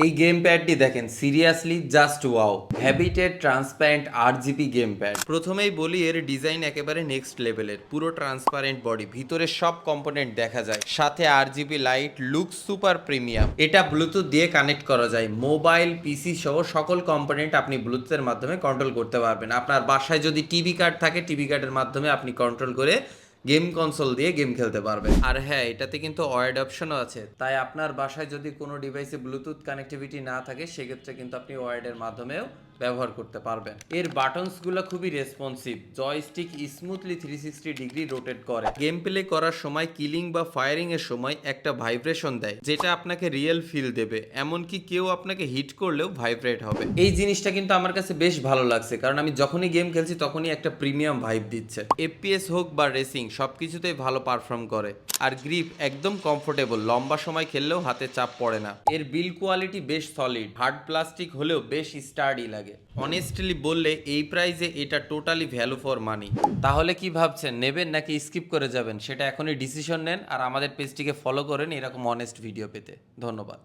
এই গেম প্যাডটি দেখেন, seriously just wow. হ্যাবিটেড transparent RGB game pad. প্রথমেই বলি, এর ডিজাইন একেবারে নেক্সট লেভেলের। পুরো ট্রান্সপারেন্ট বডি, ভিতরে সব কম্পোনেন্ট দেখা যায়, সাথে RGB light, look super premium. এটা ব্লুটুথ দিয়ে কানেক্ট করা যায়, মোবাইল, পিসি সহ সকল কম্পোনেন্ট আপনি ব্লুটুথের মাধ্যমে কন্ট্রোল করতে পারবেন। আপনার বাসায় যদি টিভি কার্ড থাকে, টিভি কার্ডের মাধ্যমে আপনি কন্ট্রোল করে গেম কনসোল দিয়ে গেম খেলতে পারবেন। আর হ্যাঁ, এটাতে কিন্তু ওয়ার্ড অপশনও আছে, তাই আপনার বাসায় যদি কোনো ডিভাইসে ব্লুটুথ কানেক্টিভিটি না থাকে, সেক্ষেত্রে কিন্তু আপনি ওয়ার্ডের মাধ্যমেও ব্যবহার করতে পারবেন। এর বাটনসগুলো খুবই responsive, joystick smoothly 360 degree rotate করে। গেম প্লে করার সময় কিলিং বা ফায়ারিং এর সময় একটা ভাইব্রেশন দেয়, যেটা আপনাকে রিয়েল ফিল দেবে। এমনকি কেউ আপনাকে হিট করলেও ভাইব্রেট হবে। এই জিনিসটা কিন্তু আমার কাছে বেশ ভালো লাগছে, কারণ আমি যখনই গেম খেলছি তখনই একটা প্রিমিয়াম ভাইব দিচ্ছে। এফপিএস হোক বা রেসিং, সবকিছুতেই ভালো পারফর্ম করে। আর গ্রিপ একদম কমফোর্টেবল, লম্বা সময় খেললেও হাতে চাপ পড়ে না। এর বিল্ড কোয়ালিটি বেশ সলিড, হার্ড প্লাস্টিক হলেও বেশ স্টার্ডি লাগে। অনেস্টলি বললে এই প্রাইসে এটা টোটালি ভ্যালু ফর মানি। তাহলে কি ভাবছেন, নেবেন নাকি স্কিপ করে যাবেন? সেটা এখনই ডিসিশন নেন, আর আমাদের পেজটিকে ফলো করেন এরকম অনেস্ট ভিডিও পেতে। ধন্যবাদ।